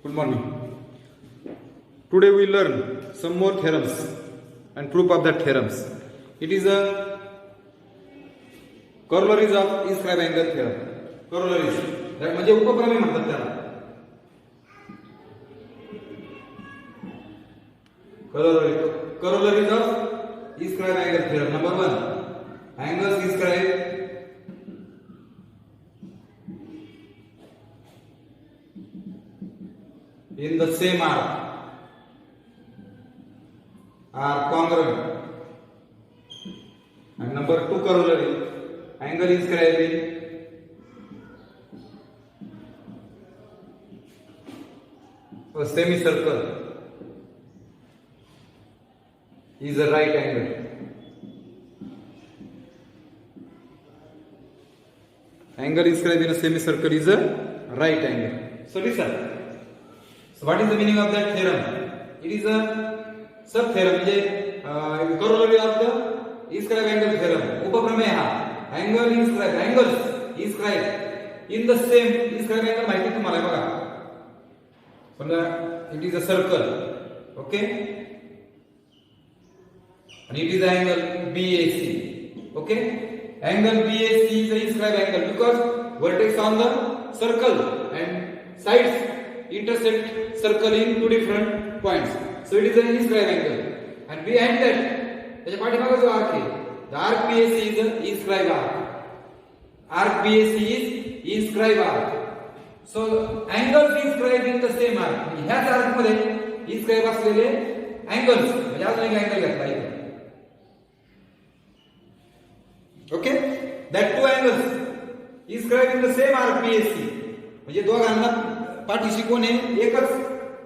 Good morning. Today we learn some more theorems and proof of that theorems. It is a corollaries of inscribe angle theorem. Corollaries. That म्हणजे उपप्रमेय म्हणतात त्याला. Corollaries of inscribe angle theorem. Number 1. Angles inscribed in the same arc are congruent. And number 2 corollary, angle inscribed in a semicircle is a right angle. Angle inscribed in a semicircle is a right angle. So listen. So what is the meaning of that theorem? It is a sub theorem, corollary of the inscribe angle theorem. उपप्रमेय हा angle inscribe angles inscribe in the same inscribe angle माहिती तुम्हाला बघा. समजा it is a circle, okay, and it is an angle BAC, okay. Angle BAC is an inscribe angle because vertex on the circle and sides intersect circle in two different points. So it is an inscribe angle. And behind that, त्याच्या पाठीमागे जो arc आहे, the arc BAC is an inscribe arc. Arc BAC is inscribe arc. So angles inscribed in the same arc. ह्याच arc मध्ये inscribe असलेले angles, म्हणजे अजून एक angle घेतला इथे. Okay? That two angles inscribed in the same arc BAC. म्हणजे दोघांना पाठीशी कोण आहे एकच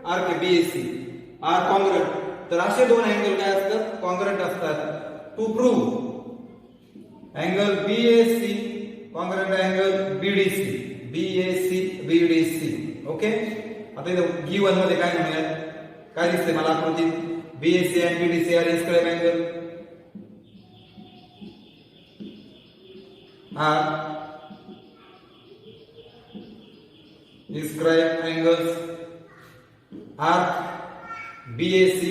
आर्क आहे बीएसी आर कॉन्ग्रंट. तर असे दोन अँगल काय असतात कॉन्ग्रंट असतात. To prove angle BAC congruent angle BDC BAC BDC. Okay. आता इथं गिवन मध्ये काय म्हणूयात काय दिसते मला आकृतीत बीएसी आणि BDC are inscribe angle are inscribe angles arc BAC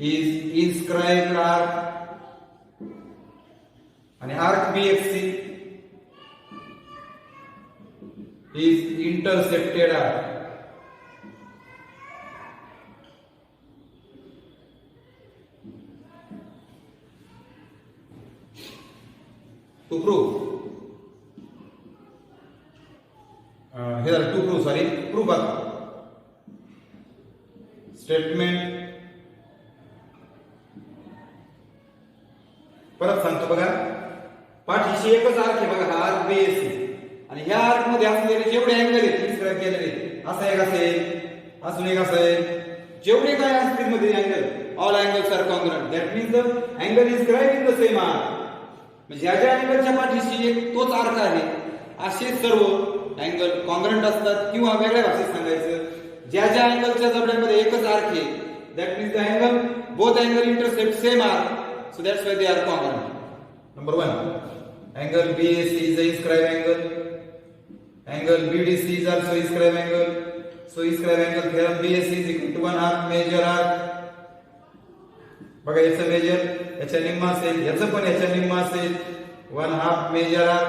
is inscribed arc and arc BFC is intersected arc. To prove here are two proofs, sorry, proof of statement. परत सांगतो बघा पाठीशी एकच आर्क आहे बघा हा आर्क बीएसी आणि ह्या आर्क मध्ये असलेले जेवढे अँगल आहेत इन्स्क्राइब केलेले असा एक असेल अजून एक असेल जेवढे काय असतील मध्ये angle all angles are congruent. That means the angle inscribe in the same arc. म्हणजे ह्या ज्या अँगलच्या पाठीशी एक तोच आर्क आहे असे सर्व अँगल कॉन्ग्रंट असतात. किंवा वेगळ्या भाषेत सांगायचं ज्या ज्या अँगलच्या जबड्यांमध्ये एकच आर्क आहे that means the angle both angle intersect same arc. So that's why they are congruent. Number 1 angle BAC is a inscribed angle. Angle BDC is also inscribed angle. So inscribed angle theorem BAC is equal to 1 arc major arc. बघा याचं major याच्या निम्मा असेल याचं पण याच्या निम्मा असेल 1/2 major arc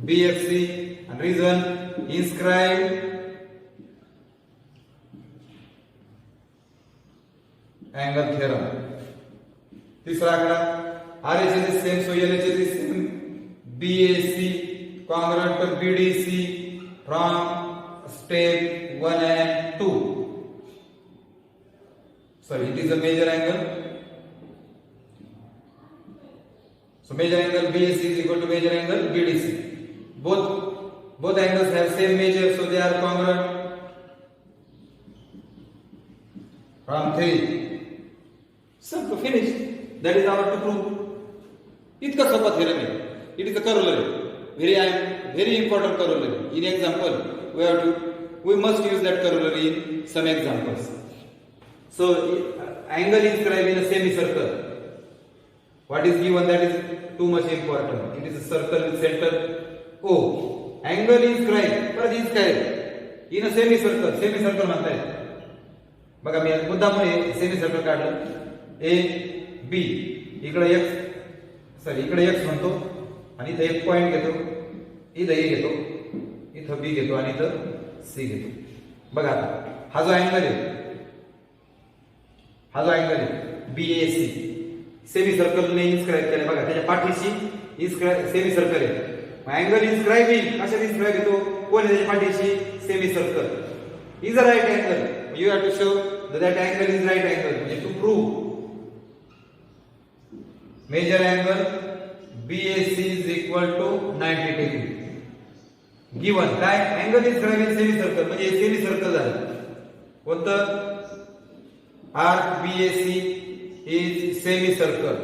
BFC and reason inscribed angle theorem. तीसरा आंकड़ा RHS is same so LHS is same. BAC congruent to BDC from step 1 and 2. Sorry, it is a major angle. So major angle BAC is equal to major angle BDC. Both angles have same measure, so they are congruent. From 3. Simple, finished. That is our to prove. इतका सोपा theorem आहे. It is a corollary. Very important corollary. In example, we must use that corollary in some examples. So angle inscribed in a semicircle. What is given? That is too much important. It is a circle with center O. Angle inscribed. What is inscribed? In semi circle म्हणतायत बघा. मी मुद्दाम semi circle काढलं. A B इकडे x म्हणतो आणि इथे एक point घेतो, इथं ए घेतो, इथं बी घेतो आणि इथं सी घेतो. बघा आता हा जो अँगल आहे बीएसी सेमी सर्कलने इन्स्क्राईब केलं. बघा त्याच्या पाठीशी सेमी सर्कल आहे. अँगल इन्स्क्राइबिंग कशात इन्स्क्राइब येतो? कोण आहे त्याच्या पाठीशी? Semi circle is a right angle. You have to show that angle is right angle. म्हणजे to prove measure angle BAC is equal to 90 degree. Given काय angle is right in semicircle म्हणजे semi circle झालं. कोणतं? arc BAC is semicircle.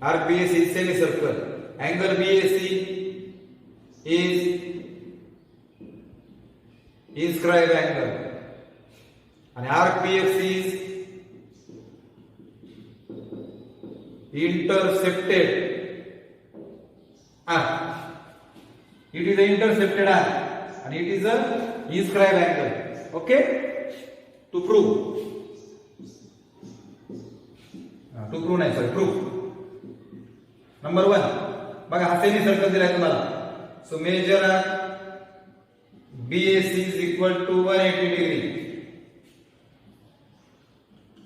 Arc BAC is semicircle. Angle BAC is inscribed angle. And arc BFC is intercepted arc. It is an intercepted arc and it is a inscribed angle. Okay? To prove. Proof. Number 1. बघा हा semi circle दिलाय तुम्हाला. So measure arc BAC is equal to 180 degree.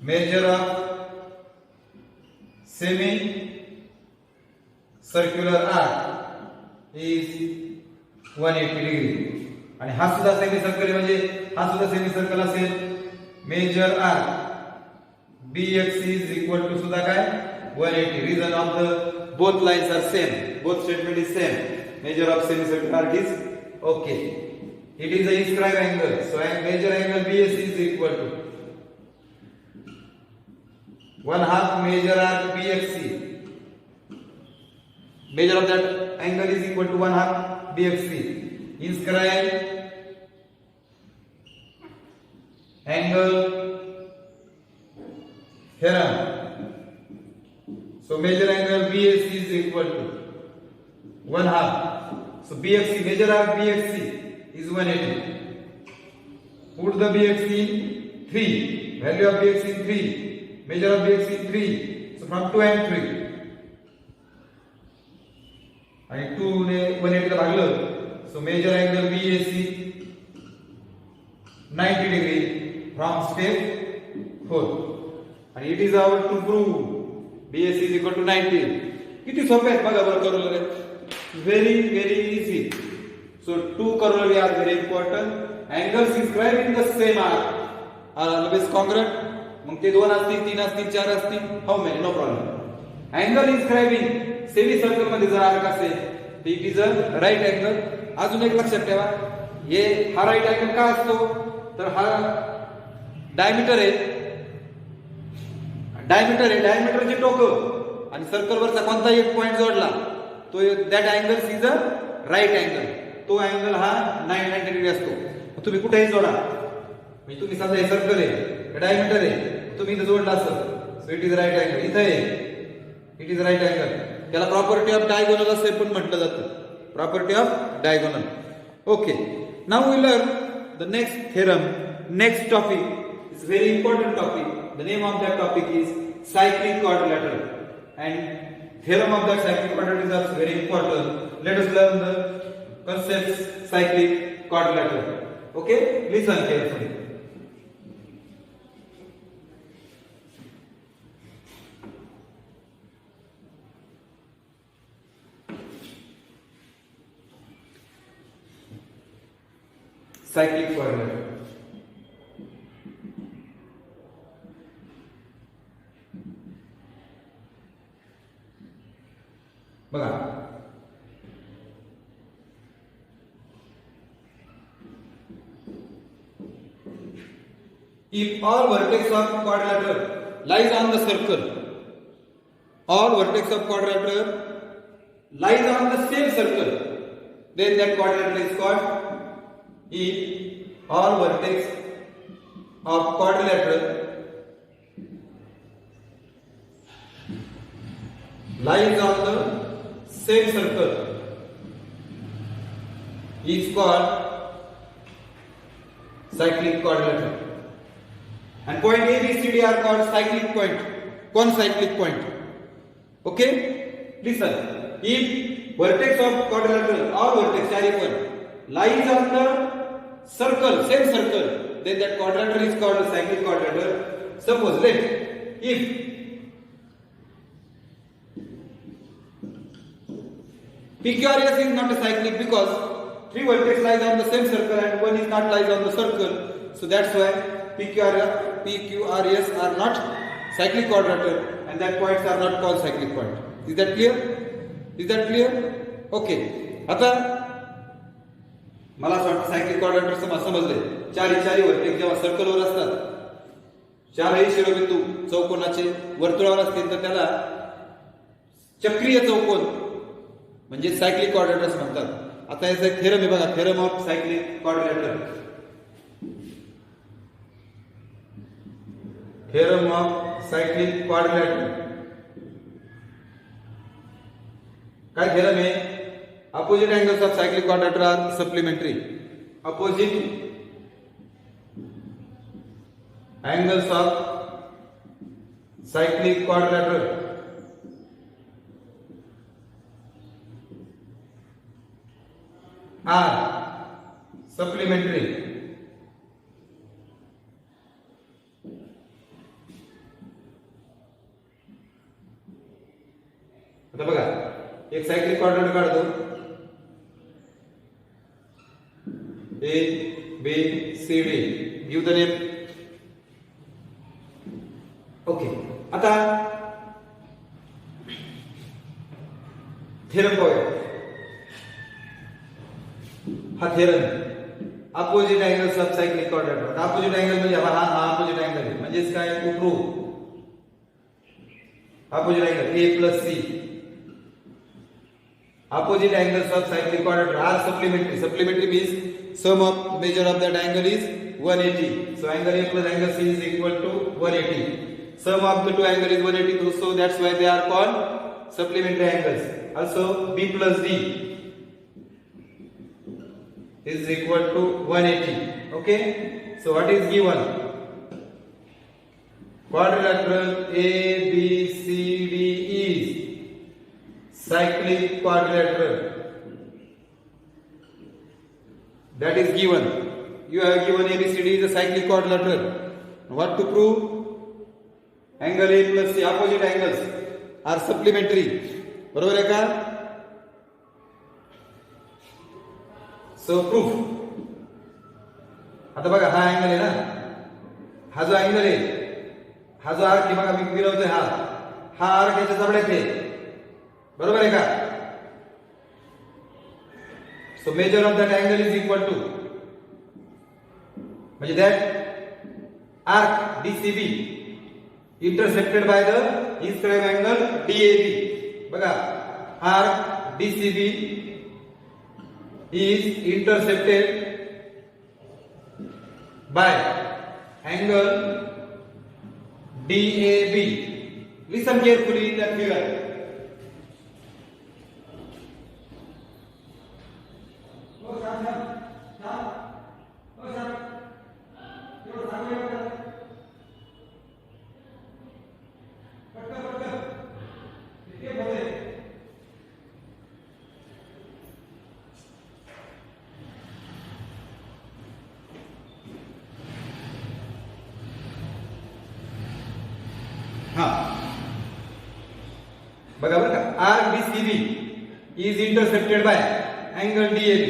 Measure of semi circular arc is 180 degree. आणि हा सुद्धा semi circle म्हणजे हा सुद्धा सेमी सर्कल असेल. Major arc BXC is equal to सुद्धा काय 180. Reason of the both lines are same. Both statement is same. Measure of semicircular arc is okay. It is a inscribed angle. So major angle BAC is equal to 1/2 measure arc BXC. Measure of that angle is equal to 1/2 BXC. Inscribe angle theorem. So measure angle BAC is equal to 1/2. So BXC, measure arc BXC is 180. Put the BXC in 3. Value of BXC in 3. Measure of BXC 3. So from 2 and 3. आणि 2 ने 180 ला भागलं. So measure angle BAC 90 degree from step 4. आणि it is our to prove BAC is equal to 90. किती सोपे आहेत बघा बरं करूला. Very easy. So two corollary are very important. Angles inscribed in the same arc are always congruent. मग ते 2 असतील, 3 असतील, 4 असतील, how many, no problem. Angle inscribing semi circle मध्ये जर आर्क असेल तर it is a right angle. अजून एक लक्षात ठेवा, हा राईट अँगल का असतो तर हा डायमीटर आहे. डायमीटरचे टोक आणि सर्कलवरचा कोणताही एक पॉइंट जोडला तो that angle is a right angle. तो अँगल हा 90 डिग्री असतो. तुम्ही कुठेही जोडा, म्हणजे तुम्ही समजा हे सर्कल आहे, डायमीटर आहे, तुम्ही इथे जोडला असेल, so it is right angle. इथे आहे इट इज राईट अँगल. त्याला प्रॉपर्टी ऑफ डायगोनल असे पण म्हटलं जातं. Property of diagonal. Okay, now we learn the next theorem. Next topic is very important topic. The name of that topic is cyclic quadrilateral and theorem of that cyclic quadrilateral is also very important. Let us learn the concepts cyclic quadrilateral. Okay, listen carefully. Cyclic quadrilateral. बघा, if all vertex of quadrilateral lies on the circle, all vertex of quadrilateral lies on the same circle, then that quadrilateral is called. If all vertex of quadrilateral lies on the same circle is called cyclic quadrilateral. And point A, B, C, D are called cyclic point, concyclic point. Okay? Listen. If vertex of quadrilateral or vertex charipon lies on the circle, same circle, then that quadrilateral is called a cyclic quadrilateral. Suppose if PQRS is not a cyclic because three vertex lies on the same circle and one is not lies on the circle. So that's why PQRS are not cyclic quadrilateral and that points are not called cyclic point. Is that clear? Is that clear? Okay. आता मला असं वाटतं cyclic quadrilateral समजले. चारी vertex जेव्हा सर्कलवर असतात, चारही शिरोबिंदू चौकोनाचे वर्तुळावर असतील तर त्याला चक्रीय चौकोन म्हणजे सायक्लिक क्वाड्रिलेटरल्स म्हणतात. आता याचा एक थेरम आहे बघा, theorem of cyclic quadrilateral. Theorem of cyclic quadrilateral काय थेरम आहे? Opposite angles of cyclic quadrilateral are supplementary. Opposite angles of cyclic quadrilateral are supplementary. आता बघा एक सायक्लिक क्वाड्रिलेटरल काढतो. A, B, C, D. Give the name. Okay. आता theorem पाहूया. हा theorem opposite angles of cyclic quadrilateral. Opposite angle म्हणजे हा opposite angle आहे. म्हणजेच काय? To prove opposite angle A plus C. Opposite angles of cyclic quadrilateral are supplementary. Supplementary means sum of measure of that angle is 180. So angle A plus angle C is equal to 180. Sum of the two angles is 180. So that's why they are called supplementary angles. Also B plus D is equal to 180. Okay. So what is given? Quadrilateral A, B, C, D is cyclic quadrilateral. That is given. You have given ABCD is a cyclic quadrilateral. What to prove? Angle A plus C, opposite angles are supplementary. बरोबर आहे का? So proof. आता बघा हा angle आहे ना, हा जो अँगल आहे, हा जो आर्क आहे बघा मी फिरवतोय, हा आर्क याच्या जवळच आहे. बरोबर आहे का? So measure of that angle is equal to म्हणजे that arc DCB intersected by the inscribed angle DAB. बघा arc DCB is intersected by angle DAB. Listen carefully in that figure. बघा बरं का, arc DCB is intersected by angle DAB.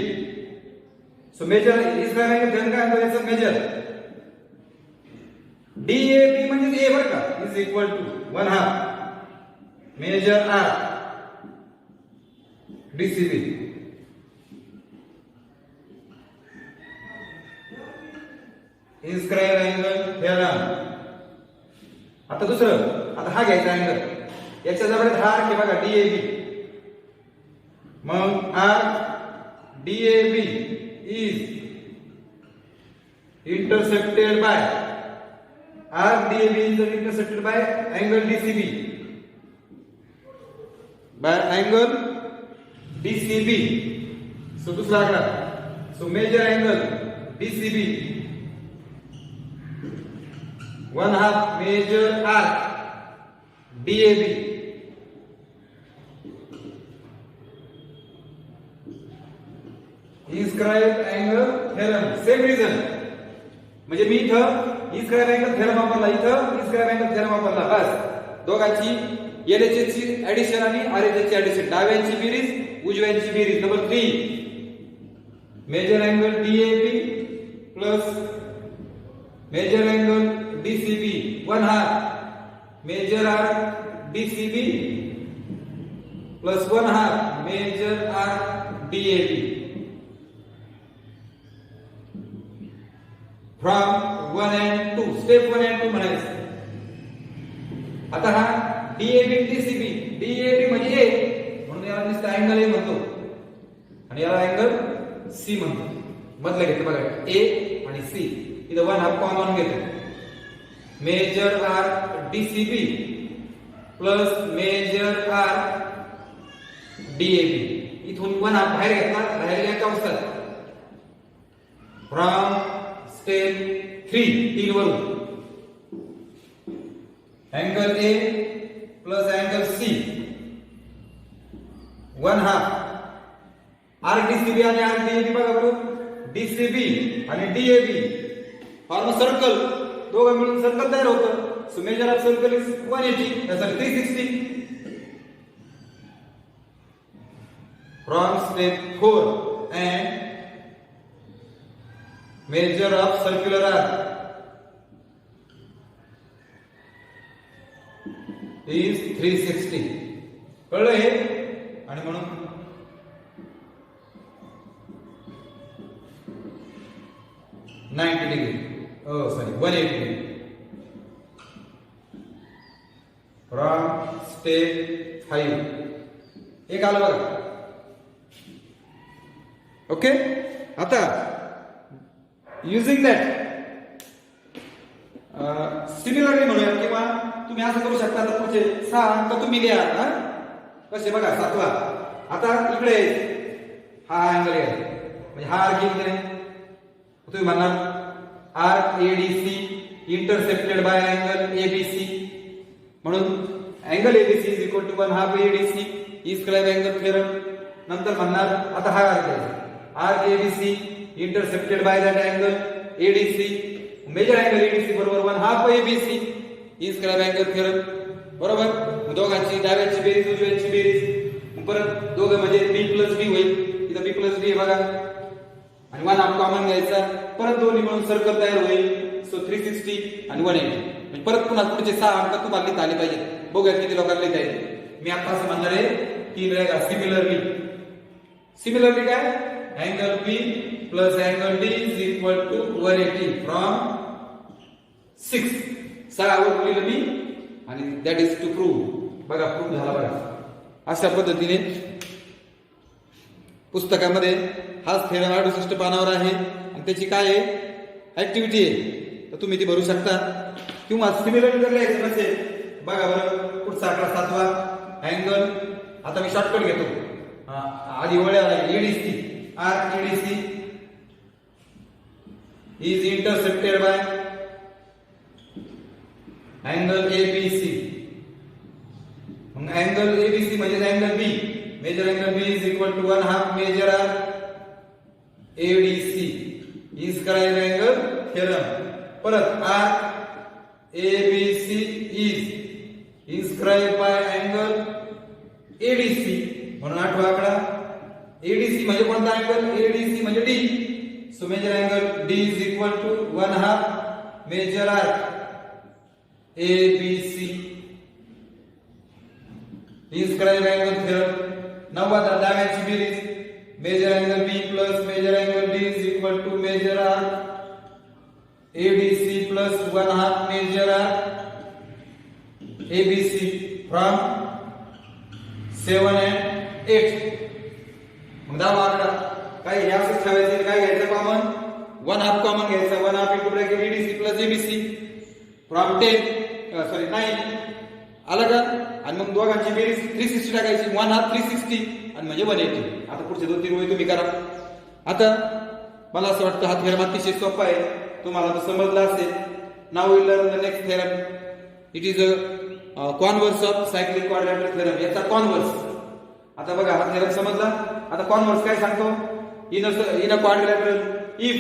So measure is angle then काय होईल याचं measure DAB म्हणजे A बरं का is equal to 1/2 measure arc DCB. Inscribe angle theorem. आता दुसरं, आता हा घ्यायचा अँगल, याच्या जवळ हा आर्क आहे बघा DAB. मग arc DAB is intersected by angle DCB. By angle DCB. So दूसरा आंकड़ा. So measure angle DCB 1/2 major arc DAB inscribe angle theorem. Same reason, म्हणजे मी इथं इन्स्क्राइब अँगल थेरम वापरला, इथं इन्स्क्राइब अँगल थेरम वापरला. बस दोघांची LHS ची ऍडिशन आणि RHS ची ऍडिशन, डाव्यांची बेरीज उजव्यांची बेरीज. Number 3 major angle DAB plus major angle DCB 1/2 major arc DCB plus 1/2 major arc DAB from 1 and 2. Step 1 and 2 म्हणायचं. आता हा DAB DCB, DAB म्हणजे A म्हणून याला नुसतं अँगल A म्हणतो आणि याला अँगल C म्हणतो. मधलं घेतो बघा A आणि C, इथं 1/2 कॉमन घेतो. Major arc DCB plus major arc DAB, इथून 1/2 बाहेर घेतला, राहिलेल्या कंसात फ्रॉम स्टेप 3 वरून angle A plus angle C 1/2 RDCB आणि RDAB बघा बरोबर. DCB आणि DAB फॉर्म सर्कल, दोघं मिळून सर्कल तयार होतं. So measure of circle is 180, sorry 360. From step 4 and measure of circular arc is 360. कळलं हे? आणि म्हणून $90 सॉरी 180 डिग्री. फ्रॉम स्टेप 5 एक आलं बघा. ओके, आता युजिंग दॅट सिमिलरली म्हणूया, किंवा तुम्ही असं करू शकता. आता पुढचे 6 अंक तुम्ही लिहा. कसे बघा 7वा. आता इकडे हा अँगल आहे, म्हणजे हा आर्क इकडे तुम्ही म्हणणार arc ADC intercepted by angle ABC, म्हणून angle ABC is equal to 1/2 ADC inscribe angle theorem. नंतर म्हणणार आता हा आर्क आहे, arc ABC intercepted by that angle ADC, major angle ADC बरोबर 1/2 ABC इन्स्क्राइब अँगल थेरम. बरोबर, दोघांची डाव्यांची बेरीज उजव्यांची बेरीज, परत दोघं म्हणजे B प्लस D होईल. इथं B प्लस D बघा आणि 1/2 कॉमन घ्यायचा, परत दोन्ही मिळून सर्कल तयार होईल. सो 360 आणि 180. म्हणजे परत पुन्हा पुढचे 6 अंक तुम्हाला लिहिता आले पाहिजे. बघूया किती लोकांना लिहिता येईल. मी आता असं म्हणणार आहे की सिमिलरली. सिमिलरली काय, angle B plus angle D is equal to 180 from 6. 6 वर लिहिलं मी आणि दॅट इज टू प्रूव्ह. बघा प्रूव्ह झाला बघा. अशा पद्धतीने पुस्तकामध्ये हाच थेरम 68 पानावर आहे आणि त्याची काय आहे ऍक्टिव्हिटी आहे, तर तुम्ही ती भरू शकता. किंवा सिमिलरली जर लिहायचं नसेल, बघा बरं पुढचा आकडा 7वा अँगल. आता मी शॉर्टकट घेतो. आधी वळ्या ADC, arc ADC is intercepted by angle ABC. Angle ABC म्हणजे angle B, major angle B is equal to 1/2 major arc ADC inscribe angle theorem. परत arc ABC is inscribe by angle ADC, म्हणून 8वा आकडा. ADC म्हणजे कोणता angle, ADC म्हणजे D. So major angle D is equal to 1/2 major arc ABC inscribe angle theorem. 9वा डाव्यांची बेरीज, major angle B plus major angle D is equal to major arc ADC plus 1/2 major arc ABC from 7 and 8. मग 10वा आकडा काय हे असंच ठेवायचं. काय घ्यायचं कॉमन, 1/2 कॉमन घ्यायचं. 1/2 into bracket ADC plus ABC from 9 आलं का. आणि मग दोघांची बेरीज 360 टाकायची. 1/2 360 आणि म्हणजे 180. आता पुढचे 2-3 ओळी तुम्ही करा. आता मला असं वाटतं हा थेरम अतिशय सोपा आहे, तुम्हाला तो समजला असेल. Now we learn the next theorem. It is a converse of cyclic quadrilateral theorem. याचा कॉन्व्हर्स. आता बघा हा थेरम समजला. आता कॉन्व्हर्स काय सांगतो? In a quadrilateral if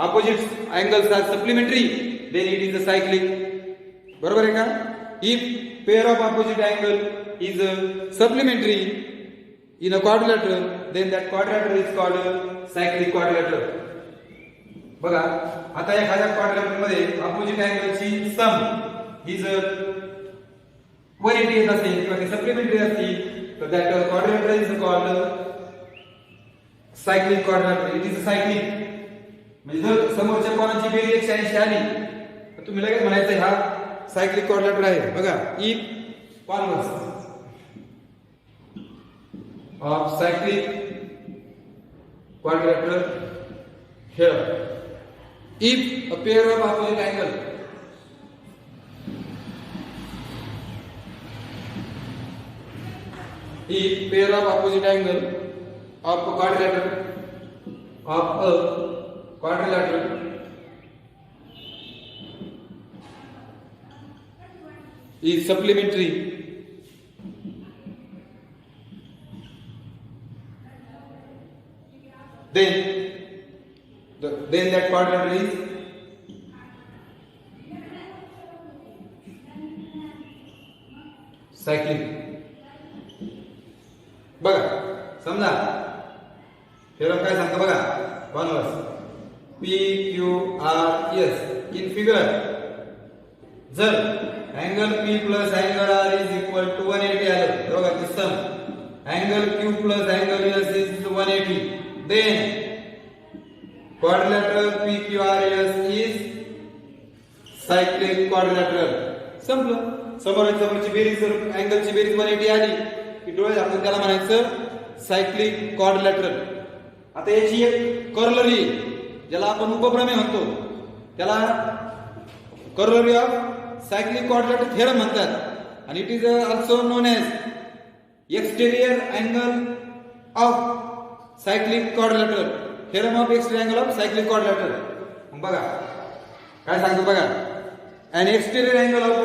opposite angles are supplementary then it is a cyclic. बरोबर आहे का? If pair of opposite angle is supplementary in a quadrilateral then that quadrilateral is called a cyclic quadrilateral. बघा आता एखाद्या quadrilateral मध्ये opposite अँगलची सम ही जर 180 येत असेल किंवा ती सप्लिमेंटरी असतील तर that quadrilateral is called cyclic quadrilateral. It is a cyclic. म्हणजे जर समोरच्या कोणाची बेरीज 180 आली तर तुम्ही लगेच म्हणायचं हा सायक्लिक क्वाड्रिलेटरल आहे. बघा if converse of cyclic quadrilateral here, if a pair of opposite angle of a quadrilateral is supplementary, then that quadrilateral is cyclic. बघा समजा थेरम काय सांगतो बघा. Converse P Q R S in figure जर angle P plus angle R is equal to 180 आलं बरोबर. की sum angle Q plus angle S is 180 then quadrilateral PQRS is cyclic quadrilateral. संपलं. समोरची बेरीज जर अँगलची बेरीज 180 आली की डोळे आपण त्याला म्हणायचं सायक्लिक क्वाड्रिलॅटरल. आता याची एक कॉरोलरी ज्याला आपण उपप्रमेय म्हणतो त्याला corollary of cyclic quadrilateral theorem म्हणतात. आणि it is also known as exterior angle of cyclic quadrilateral. Theorem of exterior angle of cyclic quadrilateral. मग बघा काय सांगतो बघा. an exterior angle of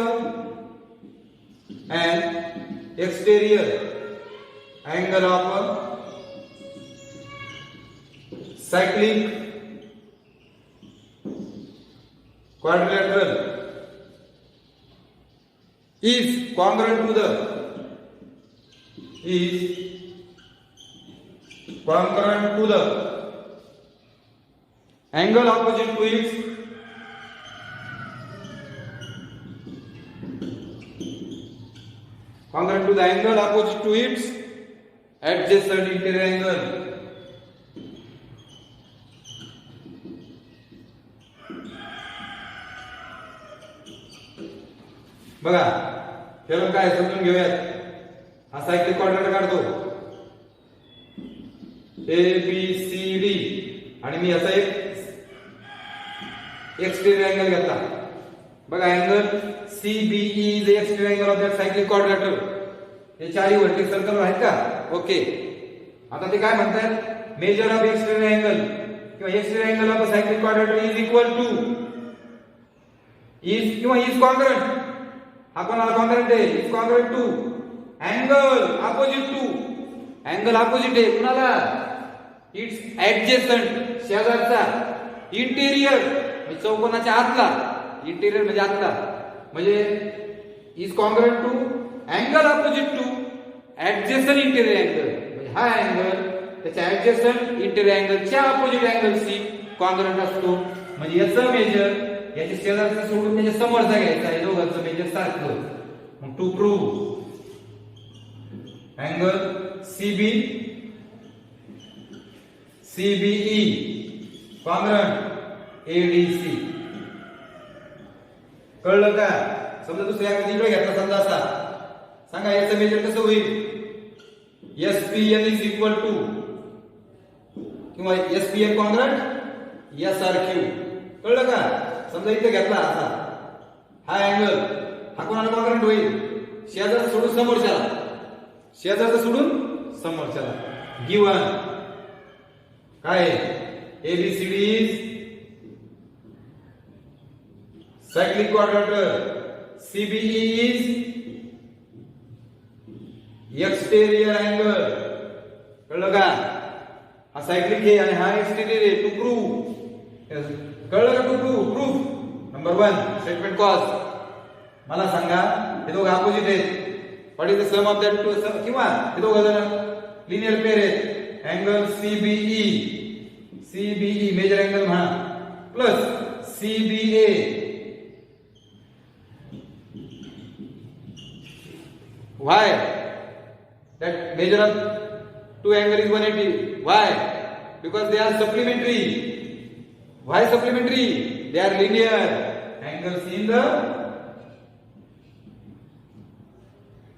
cyclic quadrilateral is congruent to the angle opposite to its adjacent interior angle. बघा चलो काय समजून घेऊयात. हा सायक्लिक क्वाड्रिलॅटरल काढतो ABCD आणि मी याचा एक एक्सटेरियर अँगल घेतला. बघा angle CBE is the exterior angle of that cyclic quadrilateral. हे चारही व्हर्टिकल सर्कल आहेत का? ओके. आता ते काय म्हणतात मेजर ऑफ एक्सटेरियर अँगल किंवा exterior angle of a cyclic quadrilateral is equal to is किंवा इज कॉन्ग्रुएंट. हा कोणाला कॉन्ग्रुएंट आहे? Is congruent to angle opposite to angle opposite आहे कुणाला? इट्स ऍडजेसंट शेजारचा इंटेरियर म्हणजे चौकोनाच्या आतला. इंटेरियर म्हणजे आतला म्हणजे is congruent to angle opposite to adjacent interior angle. म्हणजे हा अँगल त्याच्या ऍडजेसंट इंटेरियर अँगलच्या अपोजिट अँगलशी कॉन्ग्रुएंट असतो. म्हणजे याचं मेजर याच्या शेजारचं सोडून त्याच्या समोरचा घ्यायचा आहे. दोघांचं मेजर सारखं. मग to prove angle CBE congruent ADC. कळलं का? समजा दुसऱ्या इकडे घेतला समजा असा सांगा याचं मेजर कसं होईल? SPN इज इक्वल टू किंवा SPN कॉन्ग्रुएंट SRQ. कळलं का? समजा इथे घेतला असा हा अँगल हा कोणाला कॉन्ग्रुएंट होईल? शेजारचा सोडून समोरच्याला. शेजारचा सोडून समोरच्याला. गिवन काय ABCD is cyclic quadrilateral CBE is exterior angle. कळलं का? हा सायक्लिक आहे आणि हा एक्सटेरियर आहे. टू प्रूव्ह, कळलं का? To prove number 1 statement cause. मला सांगा हे दोघं अपोजिट आहेत, what is the sum of that two, किंवा हे दोघं जण लिनियर पेअर आहेत. अँगल CBE मेजर अँगल म्हणा plus CBA why that measure of two angle is 180. Why? Because they are supplementary. Why supplementary? They are linear angles in the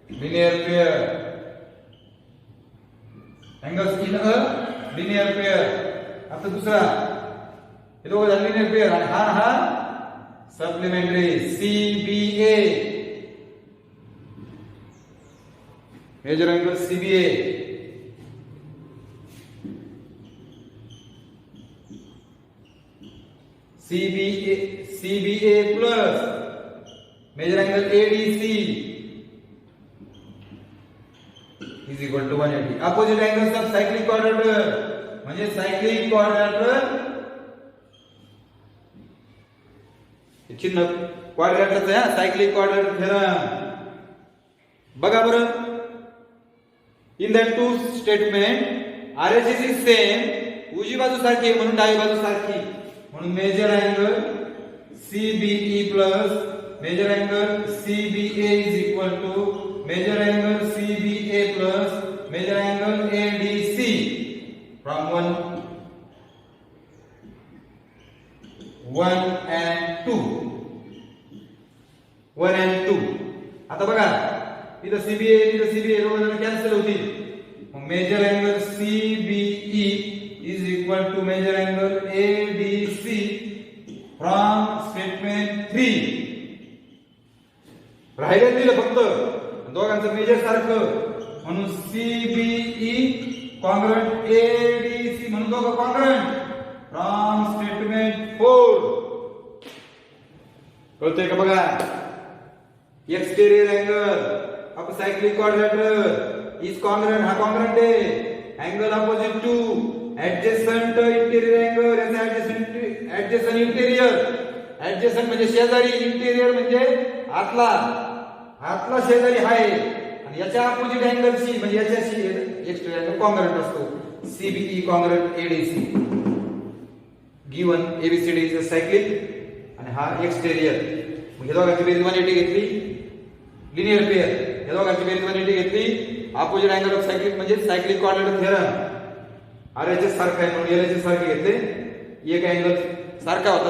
linear pair. Angles in a linear pair. आता दूसरा हे दोघं linear pair आणि हा supplementary CBA. Major angle CBA. CBA plus major angle ADC is equal to 180. Opposite angles of cyclic quadrilateral. म्हणजे cyclic quadrilateral चिन्ह क्वाड्रिलॅटरचं आहे. Cyclic quadrilateral theorem बघा बरं. In that two statement RHS is same, उजवी बाजू सारखी आहे म्हणून डावी बाजू सारखी, म्हणून major angle CBE plus major angle CBA is equal to major angle CBA plus major angle ADC from 1 and 2. आता बघा इथं CBA दोघं कॅन्सल होतील. मग major angle CBE is equal to major angle ADC from statement 3. राहिलं दिलं फक्त दोघांचं मेजर सारखं म्हणून CBE कॉन्ग्रुएंट ADC म्हणून दोघं कॉन्ग्रुएंट फ्रॉम स्टेटमेंट 4. कळतंय का? बघा exterior angle of cyclic quadrilateral is congruent. हा congruent आहे. angle opposite to adjacent interior angle. याचा adjacent interior, adjacent म्हणजे शेजारी, interior म्हणजे आतला शेजारी आहे आणि याच्या opposite angle शी म्हणजे याच्याशी exterior angle congruent असतो. CBE congruent ADC. given ABCD is a cyclic आणि हा exterior. मग हे दोघांची बेरीज 180 घेतली. लिनियर पेअर या दोघांची बेरीज 180 घेतली. अपोजिट अँगल ऑफ सायक्लिक म्हणजे सायक्लिक क्वाड्रिलॅटरल थेरम RHS सारखा आहे म्हणून LHS सारखे घेतले. एक अँगल सारखा होता